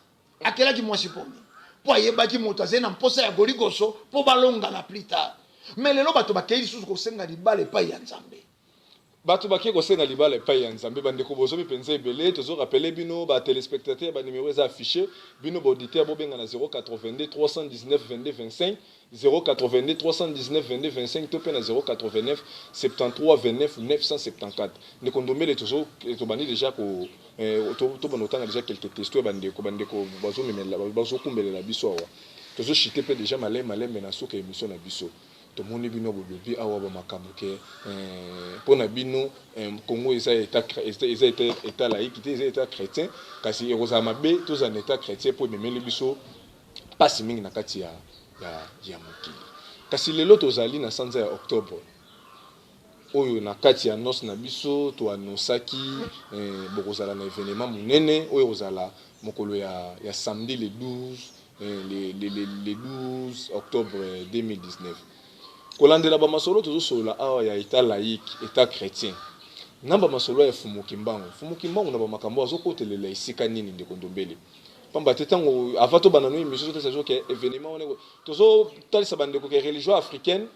Akela ki mwasi pomi. Po ayebaki moto azena mposa ya goligoso po balonga na plus tard. Mais lelo bato bakei lisusu kosenga libala epai ya nzambe. Bato bakei kosenga libala epai ya nzambe bandeko bozomi penza ebele tozo rappeler bino ba téléspectateurs ba numéro eza affiché bino ba auditeur bobenga na 082 319 22 25 082 319 22 25 to pe na 089 73 29 974 ne kondomele tozo to bani déjà ko to banotanga déjà quelques tests bandeko bazomi bazokumbelela biso awa tozo chiter pe déjà malem na soka émission na biso. To moni bino bolobi awa ba makambo ke pona bino Congo eza état laïque eza état chrétien kasi eroza mabe to za état chrétien po memeli biso pasi mingi na kati ya mokili kasi lelo tozali na sanza ya octobre oyo na kati ya nos na biso to anosaki bokozala na événement munene oyo kozala mokolo ya samedi le 12 octobre 2019. Kolandela ba masolo tozosola awa ya état laïque état chrétien namba masolo ya fumu kimbangu na ba makambo azokotelela isika nini ndeko ndombele pamba tetango avato banano émission to sajo ke événement on tozo talisa bandeko ke religion africaine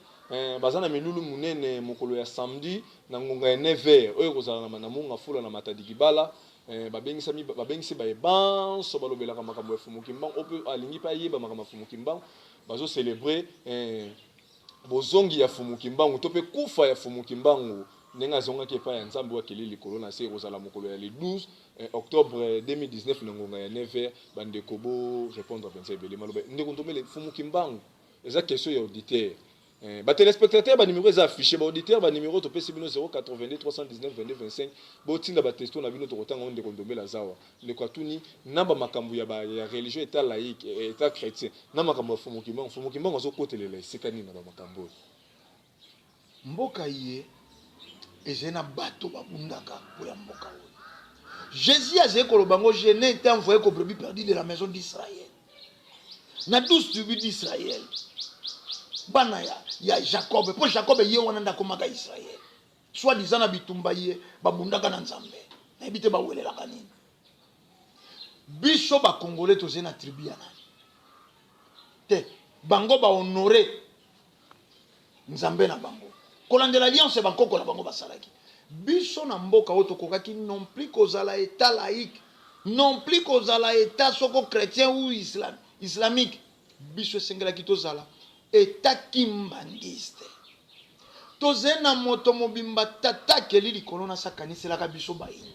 bazana milulu munene mokolo ya samedi na ngonga ya 9h oyo kozala na munga fula na matadiki bala babengisi ba ebanso balobelaka makambo ya fumu kimbangu ope alingi pa yeba makambo ya fumu kimbangu bazo célébrer bozongi ya fumu kimbangu to pe kufa ya fumu kimbangu nenga zonga ke pa ya nzambe wa kelili corona se kozala mokolo ya le 12 octobre 2019 ngonga ya 9h bandeko bo répondre à penser belé maloba ndeko ntomele fumu kimbangu eza question ya auditeur ba téléspectateur ba numéro eza affiché ba auditeur ba numéro to pesi bino 082 319 22 25 bo tinda ba testo na bino to kotanga ndeko ntomela zawa ndeko atuni namba makambo ya religion état laïque état chrétien na makambo ya fumu kimbangu zo kotelela isikani na ba makambo mboka iye ezena bato babundaka po ya mboka oyo. Jésus a dit que je n'ai été envoyé qu'au brebis perdu de la maison d'Israël. Na 12 tribus d'Israël. Bana ya Jacob. Pour Jacob, il y a un komaka Israël. Soit disant na bitumba ye babundaka na nzambe. Na ebite ba welela kanini. Biso ba Congolais to zena tribu ya nani. Te bango ba honorer nzambe na bango. Kolande l'alliance bankoko na bango basalaki. Biso na mboka oto kokaki non plus kozala état laïque, non plus kozala état soko chrétien ou islamique. Biso sengela ki tozala état kimbangiste. Tozena moto mobimba tata keli likolo na sakanisa ka biso baindo.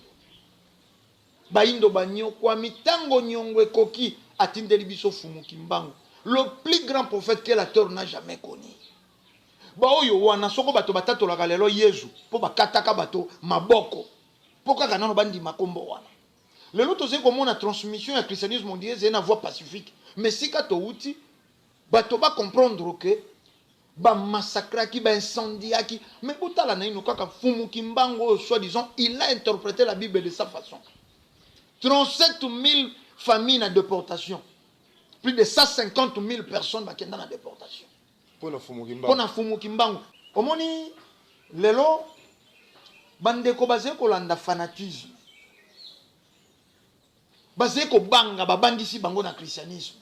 Baindo banyo kwa mitango nyongwe koki atindeli biso fumu kimbangu. Le plus grand prophète que la terre n'a jamais connu. Ba oyo wana soko bato batatola lelo Yesu po bakataka bato maboko po kaka nano bandi makombo wana lelo toze komona transmission ya christianisme mondial na voie pacifique mais sika to uti bato ba comprendre que ba massacre ki ba incendie ki mais botala na ino kaka fumu kimbango soit disant il a interprété la Bible de sa façon. 37 000 familles en déportation, plus de 150 000 personnes bakenda na déportation. Pona fumu kimbangu. Omoni lelo bandeko baze ko landa fanatisme. Baze ko banga babandisi bango na christianisme.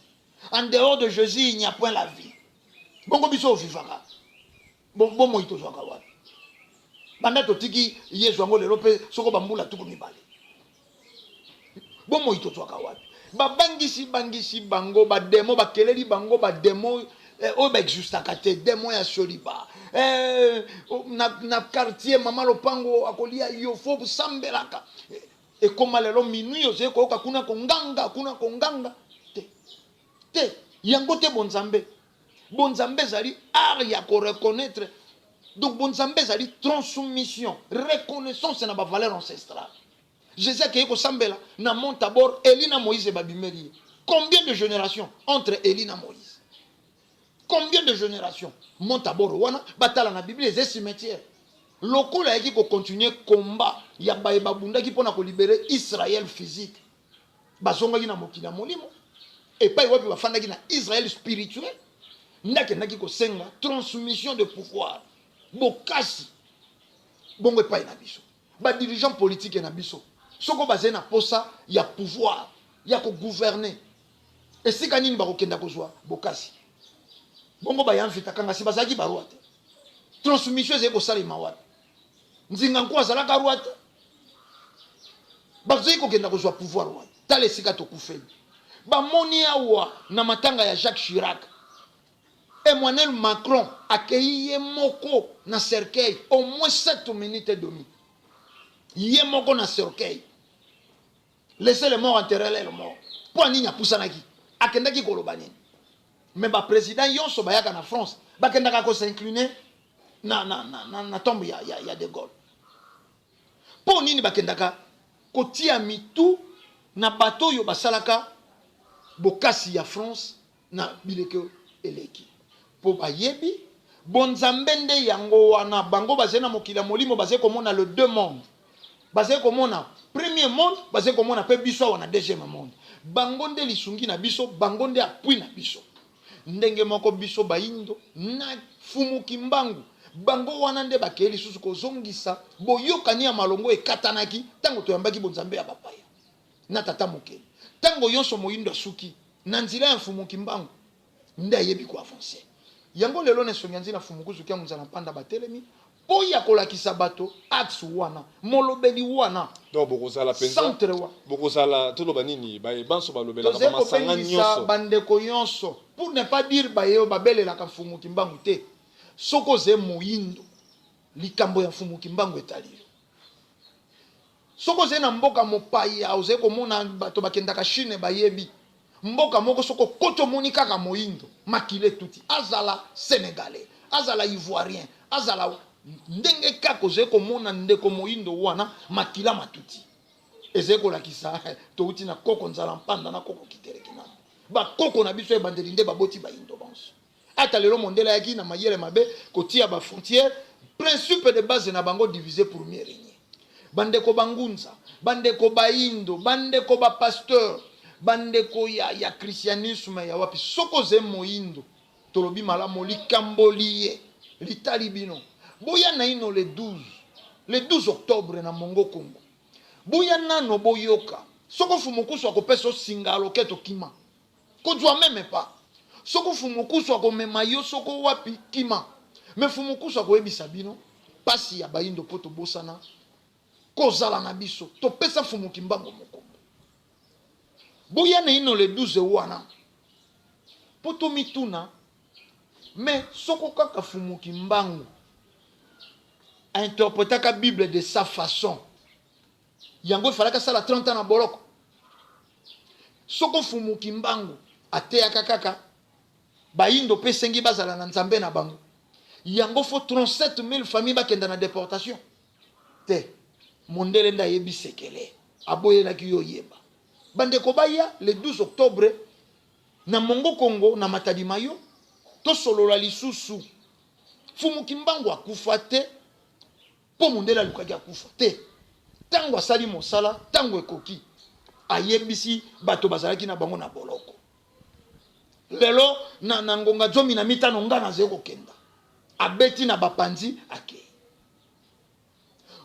En dehors de Jésus, il n'y a point la vie. Bongo biso vivaka. Bon moito zwaka wa. Banda to tiki Yesu ngo lelo pe soko bambula tuko mibale. Bon moito zwaka wa. Babangisi bangisi bango ba demo ba keleli bango ba demo oyo baexustaka te de moya soliba na quartier mama lopango akolia yo fo busambelaka ekoma lelo minui ozali koyoka kuna konganga te yango te bonzambe ezali art ya koreconnaître. Donc bonzambe ezali transmission reconnaissance na bavaleur ancestrale. Jésus akei kosambela na mont Tabor Eli na Moïse babimeli. Combien de générations entre Eli na Moïse? Combien de générations? Mont Tabor wana batala na Bible les cimetières. Lokola yaki ko continuer combat ya baye babunda ki pona ko libérer Israël physique. Bazonga ki na mokila molimo. Et pas wapi bafanda ki na Israël spirituel. Ndake naki ko senga transmission de pouvoir. Bokasi bongo epai na biso ba dirigeant politique na biso soko bazé na posa ya pouvoir ya ko gouverner esika nini bakokenda kozwa bokasi bongo ba yamfita kanga si bazaki barua te transmission ezeko salima wapi nzinga nko azalaka roi te bazoi kokenda kozwa pouvoir wapi tala esika tokufeli bamoni awa na matanga ya Jacques Chirac. Emmanuel Macron a accueilli Yemoko na cercueil au moins 7 minutes et demie. Yemoko na cercueil. Laissez les morts enterrer les morts. Pour nini apusanaki akendaki kolobani. Mais ba président yonso bayaka na France bakendaka ko s'incliner na tombe ya De Gaulle. Pour nini bakendaka kotia mitu na bateau yo basalaka bokasi ya France na bileke eleki. Po bayebi bonzambe nde yango wana bango bazena mokila molimo baze komona le deux mondes baze komona premier monde baze komona pe biso wana deuxième monde bango nde lisungi na biso bango nde apui na biso ndenge moko biso baindo na fumuki mbangu bango wana nde bakeli susu kozongisa boyokani ya malongo ekatanaki tango toyambaki bonzambe ya bapaya na tata mokeli tango yonso moyindo asuki na nzila ya fumuki mbangu nde ayebi ko avancer. Yango lelo ne sonyanzi na fumukuzu kia muzana panda batelemi po ya kolakisa bato axe wana molobeli wana donc bokozala penza centre wa bokozala toloba nini ba banso balobela ka masanga nyonso bandeko nyonso pour ne pas dire bayo babelela ka fumuki mbangu te soko ze moyindo likambo ya fumuki mbangu etali soko ze na mboka mopaya oze komona bato bakendaka Chine bayebi mboka moko soko koto moni kaka moyindo makile tuti azala sénégalais azala ivoirien azala ndenge kako zeko mona ndeko moyindo wana makila matuti ezeko lakisa to uti na koko nzala mpanda na koko kitereki na ba koko na biso e bandeli nde baboti ba indo banso ata lelo mondela yaki na mayele mabe kotia ba frontière principe de base na bango divisé pour mieux régner bandeko bangunza bandeko ba indo bandeko ba pasteur bandeko ya christianisme ya wapi soko ze moyindo tolobi malamu likamboliye litalibino boya na ino le 12 octobre na Mongo Congo boya nano boyoka soko fumukusu akopeso singalo keto kima kodwa meme pa soko fumukusu akomema yo soko wapi kima me fumukusu akoyebisa bino pasi ya bayindo poto bosana kozala na biso topesa fumuki mbango moko boya na ino le 12 wana poto mituna mais soko kaka fumuki mbangu a interprété la Bible de sa façon yango falaka sala 30 ans na boloko soko fumuki mbangu ateyaka kaka bayindo pe sengi bazala na nzambe na bango yango fo 37 000 familles bakenda na déportation te mondele nda yebi sekele aboyelaki yo yeba bandeko baya le 12 octobre na Mongo Congo na Matadi Mayo to solola lisusu fumuki mbangu akufa te po mondele alukaki akufa te tango asali mosala tango ekoki ayebisi bato bazalaki na bango na boloko lelo na ngonga zomi na mitano nga na zeko kenda abeti na bapanzi ake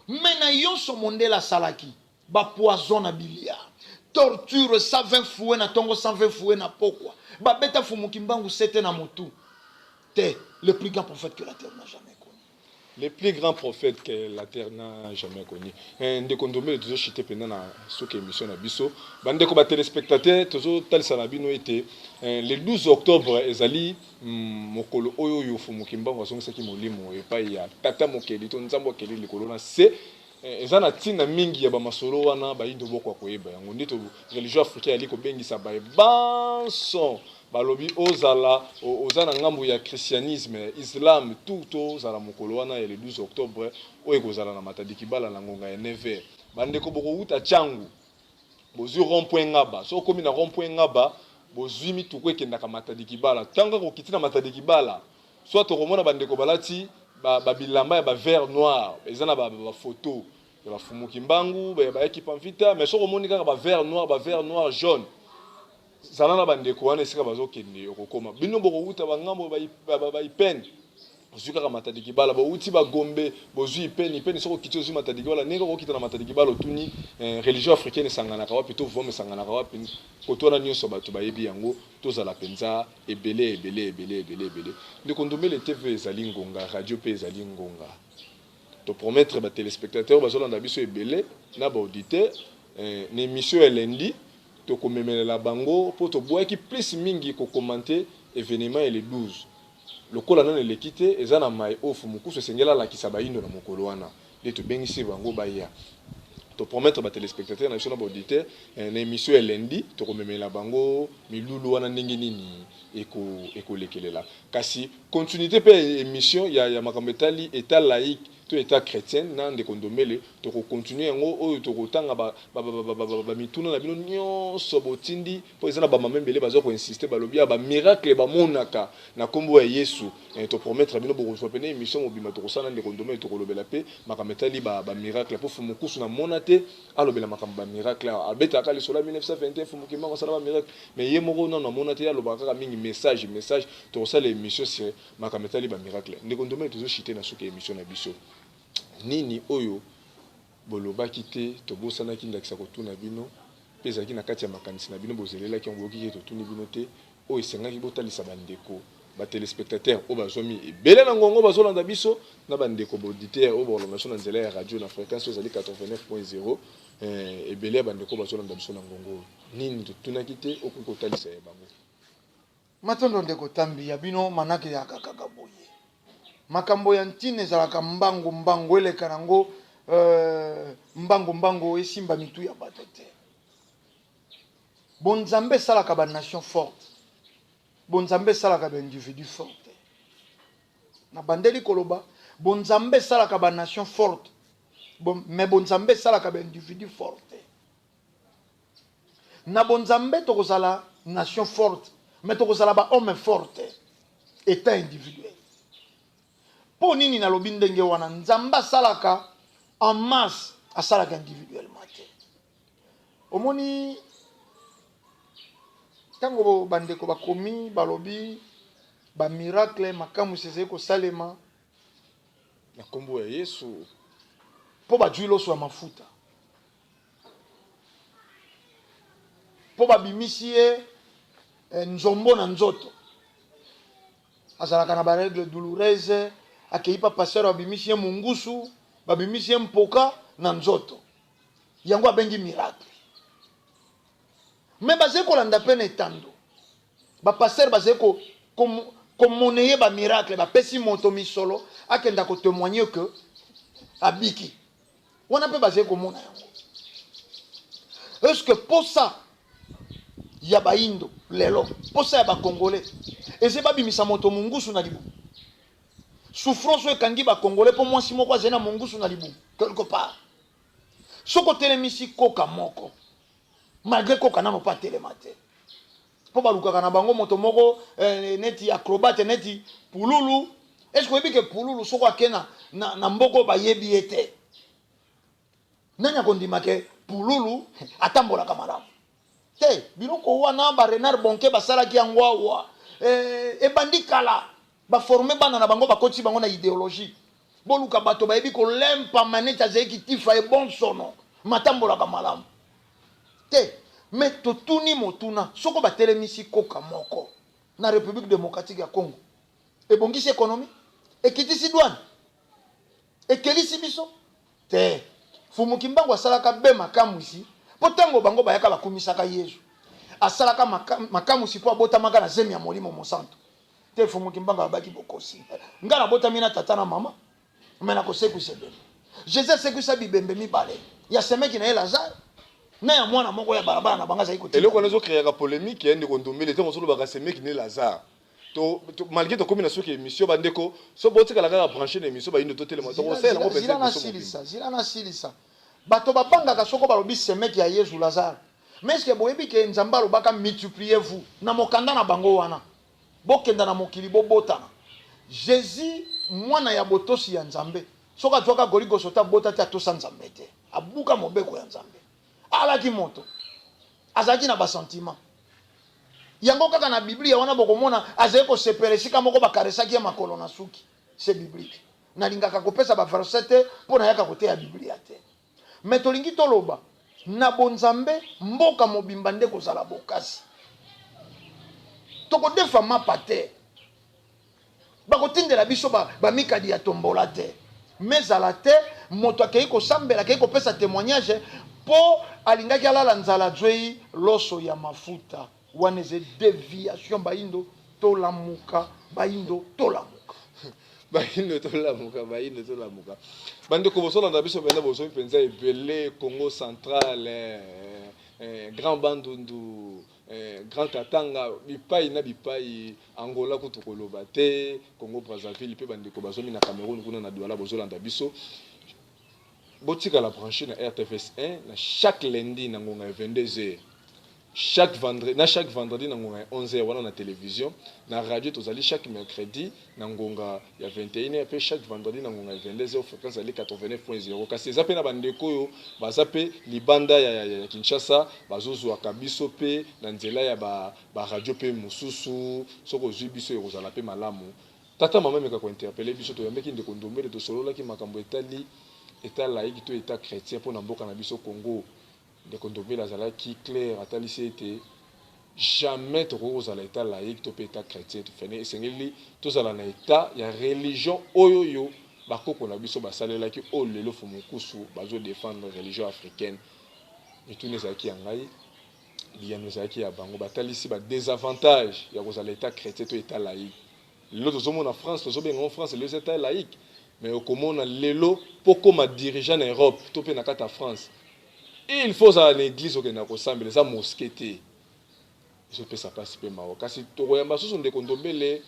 mena yonso mondela salaki ba poison na bilia torture 120 fouet na tongo 120 fouet na pokwa ba beta fumuki mbangu sete na motu te le plus grand prophète que la terre n'a jamais connu les plus grands prophètes que la terre n'a jamais connu. Ndé kondomé toujours chité pendant na soke émission na biso. Bande ko ba téléspectateurs toujours tel salabino était le 12 octobre ezali mokolo oyo yo fumu kimbango songa ki molimo e pa ya tata mokeli to nzambo keli likolo na se eza na ntina mingi ya bamasolo wana bayindo bokwa koyeba yango nde to religion africaine ali kobengisa ba banson balobi ozala ozana ngambo ya christianisme islam tout ozala mokolo wana ya le 12 octobre oyo kozala na matadi kibala na ngonga ya 9h bandeko bokouta changu bozwi rond-point ngaba so komi na rond-point ngaba bozwi mituko ekendaka matadi kibala tanga kokiti na matadi kibala soit tokomona bandeko balati babilamba ya ba vert noir eza na ba photo ya bafumuki mbangu ba équipe amphita mais so komoni kaka ba vert noir jaune zala na bandeko wana esika bazokende okokoma bino bokouta bangambo ba ipene bozwi kaka matadi kibala bouti bagombe bozwi ipene soko kiti ozwi matadi kibala ndenge okokita na matadi kibala otuni religion africaine esanganaka wapi to vome esanganaka wapi koto wana nyonso bato bayebi yango tozala mpenza ebele ndeko ndombele tv ezali ngonga radio mpe ezali ngonga topromettre batelespectateur bazolanda biso ebele na baauditeur na émission ya lundi tokomemelela bango mpo tobwaki plus mingi kokomante événement ya le 12 lokola nano eleki te eza na mai ofu mokusu esengeli alakisa bayindo na mokolo wana nde tobengisi bango baya topromettre batelespectateur na biso na baauditeur na émission ya lundi tokomemela bango milulu wana ndenge nini ekolekelela kasi continuité mpe émission ya makambo etali état laïque to état chrétien na ndeko ndombele tokokontinue yango oyo tokotanga bamituna na bino nyonso botindi mpo eza na bamamembele baza koinsiste balobi ya bamiracle bamonaka na nkombo ya yesu topromettre bino bokozwa pene émission mobima tokosala ndeko ndombele tokolobela mpe makambo etali bamiracle mpo fumukusu na mona te alobela makambo bamiracle abetaka lisolo ya 1921 fumukimbango asala bamiracle mais ye moko nano amona te alobaka kaka mingi message tokosala émission sur makambo etali bamiracle ndeko ndombele tozochite na suki émission na biso nini oyo bolobaki te tobosanaki ndakisa kotuna bino mpe ezalaki na kati ya makanisi na bino bozelelaki yango boyoki totuni bino te oyo esengaki botalisa bandeko batelespectateur oyo bazwami ebele na ngongo bazolanda biso na bandeko baauditeur oyo baolanda biso na nzela ya radio na fréquence oyo ezali 89.0 ebele ya bandeko bazolanda biso na ngongo nini totunaki te okoki kotalisa ya bango matondo ndeko tambi ya bino manake ya kaka boye makambo ya ntine ezalaka mbango eleka nango mbango esimba mitu ya bato te bonzambe esalaka banation forte bonzambe esalaka baindividu forte na bandeli koloba bonzambe esalaka banation forte mais bonzambe esalaka baindividu forte na bonzambe tokozala nation forte mais tokozala bahomme forte état individuel po nini nalobi ndenge wana nzambe asalaka en masse asalaka individuellement te omoni ntango bandeko bakomi balobi bamiracle makambo ezali kosalema na nkombo ya yesu mpo bazwi loso ya mafuta mpo babimisi ye nzombo na nzoto azalaka na baregle douloureuse akei pa pasteur babimisi ye mungusu babimisi ye mpoka na nzoto yango abengi miracle me bazali kolanda mpe na etando bapasteur bazali komone ye bamiracle bapesi moto misolo akenda kotémoigne ke abiki wana mpe bazali komona yango estce posa ya bayindo lelo posa ya bakongolais ezali babimisa moto mungusu na libumu souffrance oyo ekangi bakongolais mpo mwasi moko azali na mongusu na libumu quelque part soki otelemisi koka moko malgré koka nano mpo atelema te mpo balukaka na bango moto moko neti acrobate neti pululu estce oyebi ke pululu soki ake na mboko bayebi ye te nani akondima ke pululu atambolaka malamu te biloko wana barenard bonke basalaki yango awa ebandi kala baforme bana na bango bakoti bango na idéologie boluka bato bayebi kolempa maneti azalaki tifa ebonsono matambolaka malamu te me totuni motuna soko batelemisi koka moko na république démocratique ya congo ebongisi économie ekitisi douane ekelisi biso te fumu kimbangu asalaka be makamu isi po tango bango bayaka bakumisaka Yesu asalaka makamu si po abotamaka na zemi ya molimo mosanto te fumu kimbangu abaki bokosi nga na botami na tata na mama me na kosekwisa bembe Jésus asekwisa bibembe mibale ya semeki na ye Lazare na ya mwana moko ya barabara na banga zai kotika eloko nazo créer la polémique yende kondombele te mosolo baka semeki ne Lazare to malgré to komina soki émission bandeko so botika la kaka brancher na émission ba yindo to telema to conseil ngo pesa zila na silisa bato babangaka soko balobi semeki ya Yesu Lazare mais est-ce que boyebi ke nzamba alobaka multipliez vous na mokanda na bango wana bokenda na mokili bobotana Jésus mwana ya botosi ya nzambe soka atwaka goligosota bota te atosa nzambe te abuka mobeko ya nzambe alaki moto azalaki na basentiment yango kaka na biblia wana bokomona azali kosepela esika moko bakaresaki ya makolo na suki c'est biblique nalingaka kopesa baverset te mpo nayaka koteya biblia te me tolingi toloba na bonzambe mboka mobimba nde kozala bokasi tokodefa mapa te bakotindela biso bamikadi ya tombola te mezala te moto akei kosambela akei kopesa témoignage po alingaki alala nzala zwei loso ya mafuta wana eze déviation bayindo tolamuka bayindo tolamuka bayindo tolamuka bandeko bosolanda biso benda bosomi mpenza ebele Congo central Grand Bandundu Grand Katanga bipai na bipai Angola kutu koloba te Congo Brazzaville pe bandeko bazomi na Cameroun kuna na Douala bozolanda biso botika la branche na RTFS 1 na chaque lundi na ngonga 22h chaque vendredi na ngonga 11h wana na télévision na radio tozali chaque mercredi na ngonga ya 21h pe chaque vendredi na ngonga 22h fréquence ali 89.0 kasi eza pe na bandeko yo baza pe libanda ya Kinshasa bazozwa kabiso pe na nzela ya ba radio pe mususu soko zwi biso ekozala pe malamu tata mama meka ko interpeller biso to yambeki ndeko ndombele to solola ki makambo etali état laïque to état chrétien pour na mboka na biso Congo de kondombela zalaki clair atalisi ete jamais tokozala état laïque to état chrétien to fene esengeli tozala na état ya religion oyoyo bakoko na biso basalelaki o lelo fumukusu bazo défendre religion africaine etuni ezalaki ya ngai liyano ezalaki ya bango batalisi ba désavantage ya kozala état chrétien to état laïque lelo tozomona na France tozobenga en France les états laïque mais au komona lelo poko ma dirigeant en Europe to pe na kata France il faut ça l'église au Kenya kosambela za mosquée je peux ça passe pe mawa kasi tokoyamba soso ndeko ndombele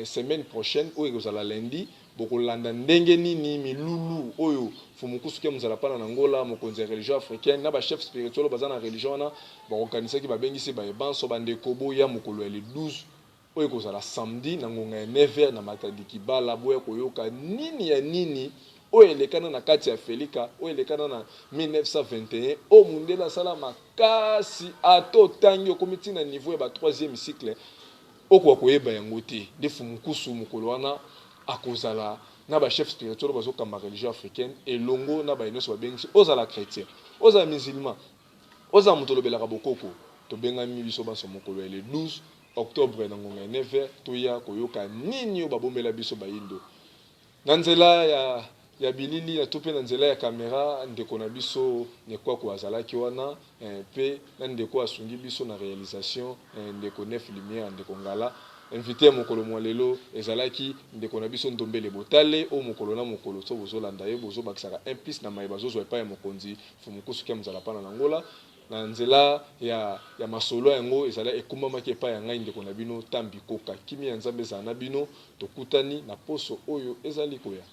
semaine prochaine oyo ekozala lundi bokolanda ndenge nini milulu oyo fumukusu ke muzala pana na Angola mokonzi ya religion africaine na ba chef spirituel baza na religion wana bakokanisaki babengisi ba ebanso bandeko boya mokolo ya le 12 oyo ekozala samedi na ngonga ya 9h na matadiki bala boya koyoka nini ya nini oyo elekana na kati ya Felika oyo elekana na 1921 o mundela sala makasi ato tangi okomiti na niveau ya ba 3e cycle okwa koyeba yango te ndefu mukusu mokolo wana akozala na ba chef spirituel bazokamba religion africaine elongo na ba inoso babengisi ozala chrétien ozala musulman ozala mutolobelaka bokoko tobengami biso baso mokolo ya le 12 octobre na ngonga 9h toya koyoka nini yo babombela biso bayindo na nzela ya bilili na tope na nzela ya kamera ndeko na biso nekwa ko azalaki wana pe na ndeko asungi biso na réalisation ndeko Nef Lumière ndeko ngala invité mokolo mwalelo ezalaki ndeko na biso ndombele botale o mokolo na mokolo so bozolanda ye bozo bakisaka un piste na mayi bazozwa epa ya mokonzi fumukusu kia mzala pana na Angola na nzela ya masolo yango ezala ekumamaki epa ya ngai ndeko na bino tambi koka kimi ya nzambe za na bino tokutani na poso oyo ezali koya